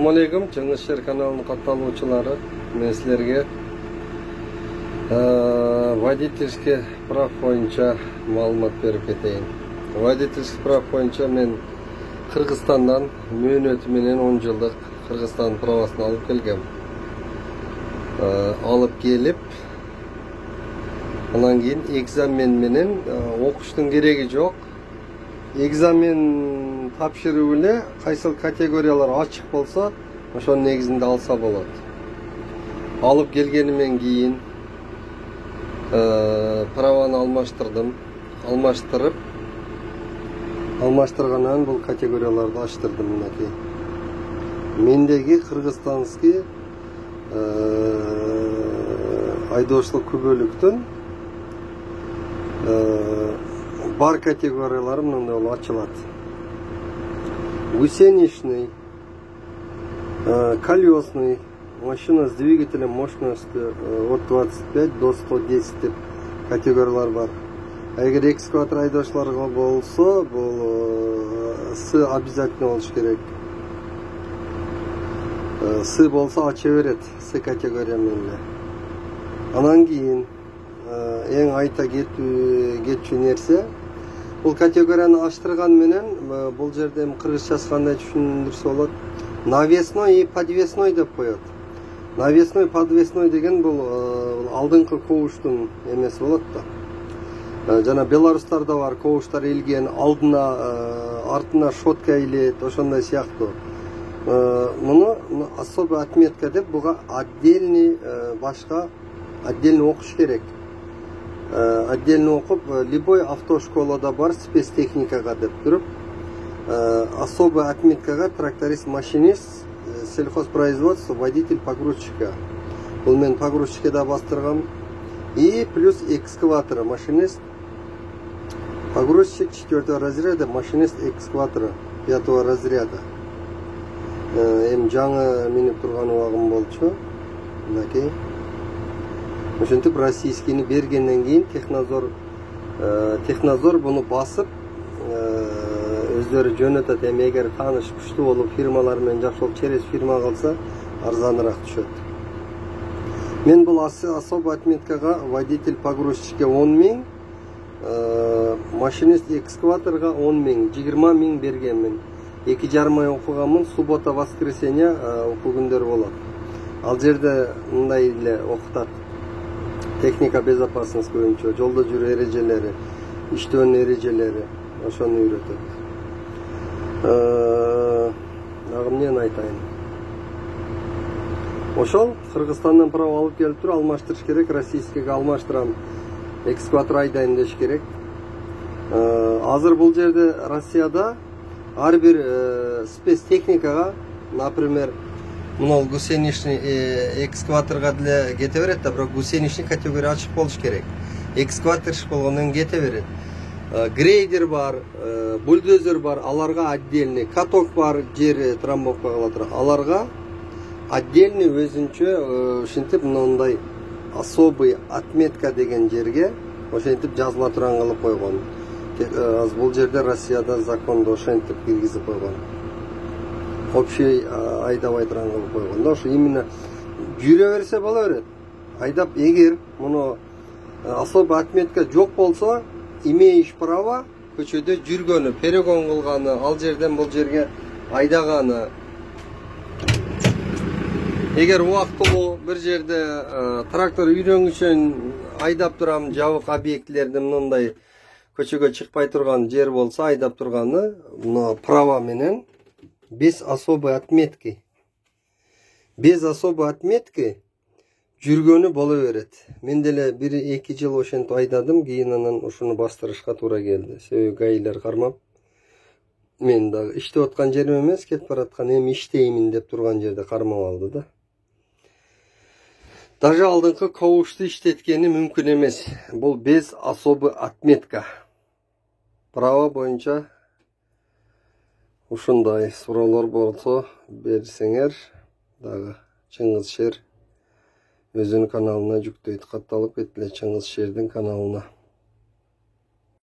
Assalamu alaikum, Чыңгыз Шер каналының катталуучулары. Мен силерге водительский прав боюнча маалымат берип кетейин. Водительский прав боюнча мен Кыргызстандан мөөнөтү менен 10 жылдык Кыргызстан правасын алып келгем. Алып келип, анан кийин экзамен менен окуштун кереги жок. Экзамен тапшыруу эле кайсыл категориялар ачык болсо, ошонун негизинде алса болот. Алып келгенимен кийин праваны алмаштырдым. Алмаштыргандан бул категорияларды ачтырдым мынакей. Мендеги кыргызстанский айдоочулук күбөлүктүн бар категориялары мындай болуп ачылат. Гусеничный, колесный, машина с двигателем мощностью от 25 до 110 деп категориялар бар. Эгер экскаватор айдоочуларга болсо, бул С обязательно болуш керек. С болсо ача берет, С категория менен. Анан кийин эң айта кетчү нерсе, бул категорияны ачтырган менен бул жерде кыргызчасы кандай түшүндүрсө болот? Навесной и подвесной деп коет. Навесной, подвесной деген бул алдыңкы кобуштун эмеси болот да. Жана беларустарда бар кобуштар илген, алдына, артына шотка илет, ошондой сыяктуу. Муну особая отметка деп, буга отдельный башка отдельно окуш керек. Отдельно окуп, любой автошколада бар спецтехникага деп туруп, особая отметкага тракторист, машинист, сельхозпроизводство, водитель погрузчика. Бул мен погрузчикеда бастыргам. И плюс экскаватора, машинист, погрузчик 4 разряда, машинист экскаватора 5 разряда. Эми жаңы минип турган убагым болчу. Мынакей. Ошентип российскийни бергенден кийин технадзор буну басып өздөрү жөнөтөт. Эми эгер тааныш күчтүү болуп, фирмалар менен жакшы болуп, через фирма калса арзаныраак түшөт. Мен бул особый отметкага водитель погрузчикке 10 000, машинист экскаваторга 10 000, 20 000 бергенмин. 2,5 ай окуганмын, суббота, воскресенье окуу күндөр болот. Ал жерде мындай эле окутат. Техника безопасность боюнча, жолдо жүрүү эрежелери, иштөөнүн эрежелери, ошону үйрөтөт. Дагы эмнени айтайын? Ошол Кыргызстандан право алып келип туруп алмаштырыш керек, российскийге алмаштырам, экскаватор айдайм деш керек. Азыр бул жерде Россияда ар бир спецтехникага, например, мынау гусеничный экскаваторга деле кете берет да, бирок гусеничный категория ачык болуш керек. Экскаваторщик болгондон кете берет. Грейдер бар, бульдозер бар, аларга отдельный, каток бар, жери трамбовка кыла тура. Аларга отдельный өзүнчө ушинтип мындай особый отметка деген жерге ошентип жазыла турган кылып койгон. Бул жерде Россияда закондо ошентип киргизип койгон. Общий айдабай турган кылып койгон. Ошо именно жүрө берсе боло берет. Айдап, эгер муну особый отметка жок болсо, имеешь право көчөдө жүргөнү, перегон кылганы, ал жерден бул жерге айдаганы. Эгер убактылуу бир жерде трактор үйрөнгүчөн айдап турам, жабык объектилерде мындай көчөгө чыкпай турган жер болсо, айдап турганы, мына право менен без особой отметки. Без особой отметки жүргөнү боло берет. Мен деле 1-2 жыл ошентип айдадым, кийин анан ушуну бастырышка туура келди. Себеби гаилер кармап, мен дагы иштеп аткан жерим эмес, кетип бараткан, эми иштеймин деп турган жерде кармап алды да. Даже алдыңкы кобушту иштеткени мүмкүн эмес. Бул без особый отметка. Право боюнча ушундай суроолор болсо берсеңер, дагы Чыңгыз Шер өзүнүн каналына жүктөйт, катталып кеткиле Чыңгыз Шердин каналына.